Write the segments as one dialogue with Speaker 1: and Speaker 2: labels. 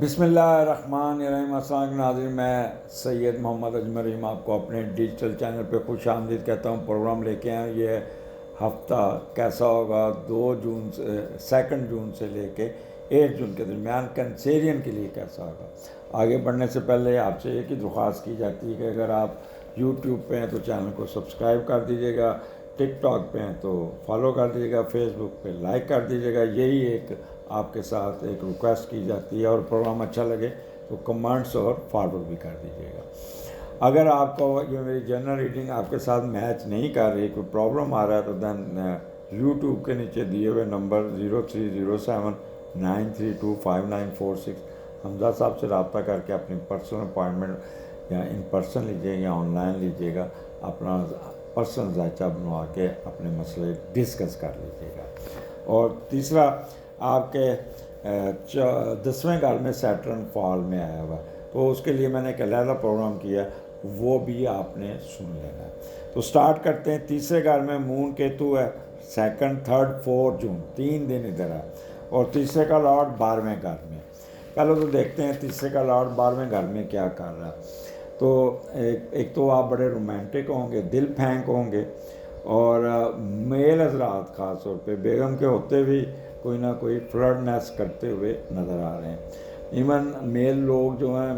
Speaker 1: بسم اللہ الرحمن الرحیم۔ السلام ناظرین، میں سید محمد اجمل رحیم آپ کو اپنے ڈیجیٹل چینل پہ خوش آمدید کہتا ہوں۔ پروگرام لے کے آئے، یہ ہفتہ کیسا ہوگا 2 جون سے لے کے 8 جون کے درمیان کینسیرین کے لیے کیسا ہوگا۔ آگے بڑھنے سے پہلے آپ سے ایک ہی درخواست کی جاتی ہے کہ اگر آپ یوٹیوب پہ ہیں تو چینل کو سبسکرائب کر دیجیے گا، ٹک ٹاک پہ ہیں تو فالو کر دیجیے گا، فیس بک پہ لائک کر دیجیے گا۔ یہی ایک آپ کے ساتھ ایک ریکویسٹ کی جاتی ہے، اور پروگرام اچھا لگے تو کمنٹس اور فارورڈ بھی کر دیجیے گا۔ اگر آپ کو یہ میری جنرل ریڈنگ آپ کے ساتھ میچ نہیں کر رہی، کوئی پرابلم آ رہا ہے، تو دین یوٹیوب کے نیچے دیے ہوئے نمبر 030793254946 حمزہ صاحب سے رابطہ کر کے اپنی پرسنل اپوائنٹمنٹ یا ان پرسن لیجیے یا آن لائن لیجیے گا، اپنا پرسنل ذائچہ بنوا کے اپنے مسئلے ڈسکس کر لیجیے گا۔ اور تیسرا، آپ کے 10ویں گھر میں سیٹرن فال میں آیا ہوا ہے، تو اس کے لیے میں نے ایک علیحدہ پروگرام کیا، وہ بھی آپ نے سن لینا ہے۔ تو سٹارٹ کرتے ہیں۔ تیسرے گھر میں مون کیتو ہے، 2، 3، 4 جون 3 دن ادھر ہے، اور تیسرے کا لارڈ 12ویں گھر میں۔ پہلے تو دیکھتے ہیں تیسرے کا لارڈ 12ویں گھر میں کیا کر رہا ہے۔ تو ایک تو آپ بڑے رومانٹک ہوں گے، دل پھینک ہوں گے، اور میل حضرات خاص طور پہ بیگم کے ہوتے بھی کوئی نہ کوئی فلرٹنیس کرتے ہوئے نظر آ رہے ہیں۔ ایون میل لوگ جو ہیں،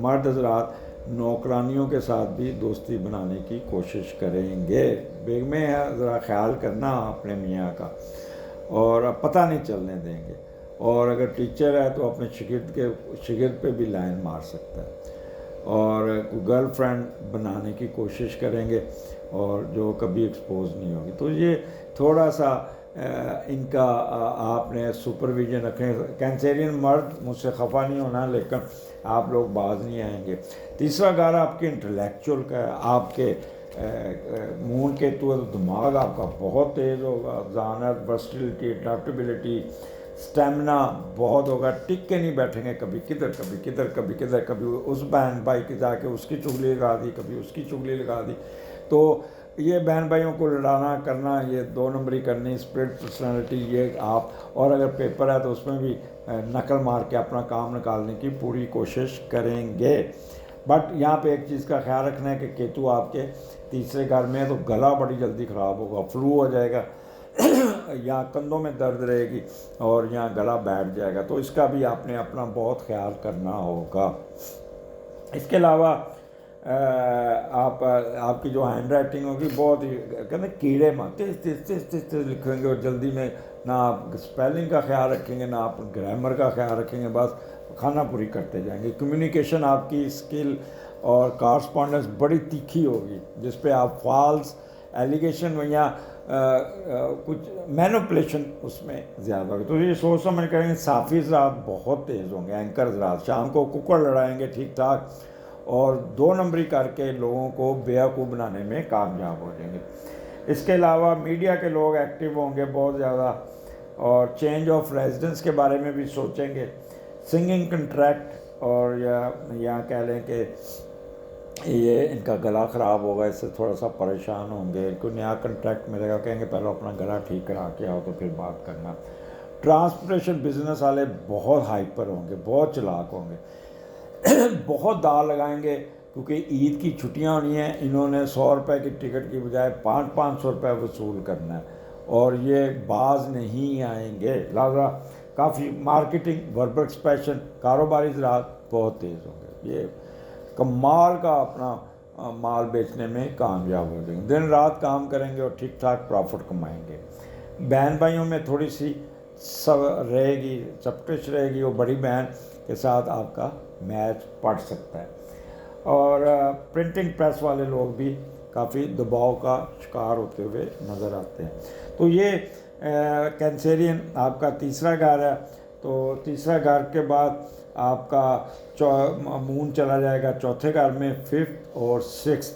Speaker 1: مرد حضرات نوکرانیوں کے ساتھ بھی دوستی بنانے کی کوشش کریں گے۔ بیگمیں ذرا خیال کرنا اپنے میاں کا، اور پتہ نہیں چلنے دیں گے۔ اور اگر ٹیچر ہے تو اپنے شاگرد پہ بھی لائن مار سکتا ہے، اور گرل فرینڈ بنانے کی کوشش کریں گے، اور جو کبھی ایکسپوز نہیں ہوگی۔ تو یہ تھوڑا سا ان کا آپ نے سپرویژن رکھیں۔ کینسیرین مرد مجھ سے خفا نہیں ہونا، لیکن آپ لوگ باز نہیں آئیں گے۔ تیسرا گھر آپ کے انٹلیکچوئل کا ہے، آپ کے مون کیتو ہے، تو دماغ آپ کا بہت تیز ہوگا، ذہانت، ورسٹیلٹی، اڈیپٹیبلٹی، اسٹیمنا بہت ہوگا۔ ٹک کے نہیں بیٹھیں گے، کبھی کدھر کبھی کدھر کبھی کدھر، کبھی اس بہن بھائی کے جا کے اس کی چغلی لگا دی، کبھی اس کی چغلی لگا دی۔ تو یہ بہن بھائیوں کو لڑانا کرنا، یہ 2 نمبری کرنی، اسپرٹ پرسنالٹی، یہ آپ، اور اگر پیپر ہے تو اس میں بھی نقل مار کے اپنا کام نکالنے کی پوری کوشش کریں گے۔ بٹ یہاں پہ ایک چیز کا خیال رکھنا ہے کہ کیتو آپ کے تیسرے گھر میں ہے، تو گلا بڑی جلدی خراب ہوگا، فلو ہو جائے گا، یا کندھوں میں درد رہے گی، اور یہاں گلا بیٹھ جائے گا، تو اس کا بھی آپ نے اپنا بہت خیال کرنا ہوگا۔ اس کے علاوہ آپ کی جو ہینڈ رائٹنگ ہوگی بہت ہی کہتے ہیں کیڑے تیز لکھیں گے، اور جلدی میں نہ آپ اسپیلنگ کا خیال رکھیں گے، نہ آپ گرامر کا خیال رکھیں گے، بس کھانا پوری کرتے جائیں گے۔ کمیونیکیشن آپ کی اسکل اور کارسپونڈنس بڑی تیکھی ہوگی، جس پہ آپ فالس ایلیگیشن یا کچھ مینوپولیشن اس میں زیادہ ہوگی، تو یہ سوچ سمجھ کریں گے۔ صافی حضرات بہت تیز ہوں گے، اینکر حضرات شام کو ککڑ لڑائیں گے ٹھیک ٹھاک، اور 2 نمبری کر کے لوگوں کو بیوقوف بنانے میں کامیاب ہو جائیں گے۔ اس کے علاوہ میڈیا کے لوگ ایکٹیو ہوں گے بہت زیادہ، اور چینج آف ریزیڈنس کے بارے میں بھی سوچیں گے۔ سنگنگ کنٹریکٹ، اور یا کہہ لیں کہ یہ ان کا گلا خراب ہوگا، اس سے تھوڑا سا پریشان ہوں گے۔ کوئی نیا کنٹریکٹ ملے گا، کہیں گے پہلے اپنا گلا ٹھیک کرا کے آؤ تو پھر بات کرنا۔ ٹرانسپورٹیشن بزنس والے بہت ہائپر ہوں گے، بہت چلاک ہوں گے، بہت دال لگائیں گے، کیونکہ عید کی چھٹیاں ہونی ہیں، انہوں نے 100 روپے کی ٹکٹ کی بجائے 500 روپے وصول کرنا ہے، اور یہ باز نہیں آئیں گے۔ لہٰذا کافی مارکیٹنگ، وربل ایکسپریشن، کاروباری زراعت بہت تیز ہوں گے، یہ کمال کا اپنا مال بیچنے میں کامیاب ہو جائیں گے، دن رات کام کریں گے اور ٹھیک ٹھاک پروفٹ کمائیں گے۔ بہن بھائیوں میں تھوڑی سی رہے گی، چپٹش رہے گی، وہ بڑی بہن کے ساتھ آپ کا میچ پڑ سکتا ہے۔ اور پرنٹنگ پریس والے لوگ بھی کافی دباؤ کا شکار ہوتے ہوئے نظر آتے ہیں۔ تو یہ کینسیرین آپ کا تیسرا گھر ہے۔ تو تیسرا گھر کے بعد آپ کا مون چلا جائے گا چوتھے گھر میں، 5 اور 6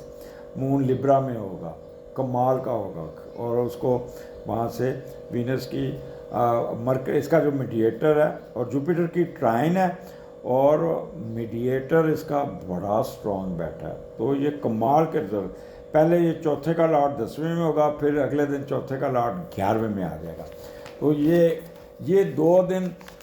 Speaker 1: مون لبرا میں ہوگا، کمال کا ہوگا، اور اس کو وہاں سے وینس کی اس کا جو میڈیٹر ہے، اور جوپیٹر کی ٹرائن ہے، اور میڈیٹر اس کا بڑا سٹرونگ بیٹھا ہے، تو یہ کمال کے رزلٹ۔ پہلے یہ چوتھے کا لارڈ 10ویں میں ہوگا، پھر اگلے دن چوتھے کا لارڈ 11ویں میں آ جائے گا۔ تو یہ 2 دن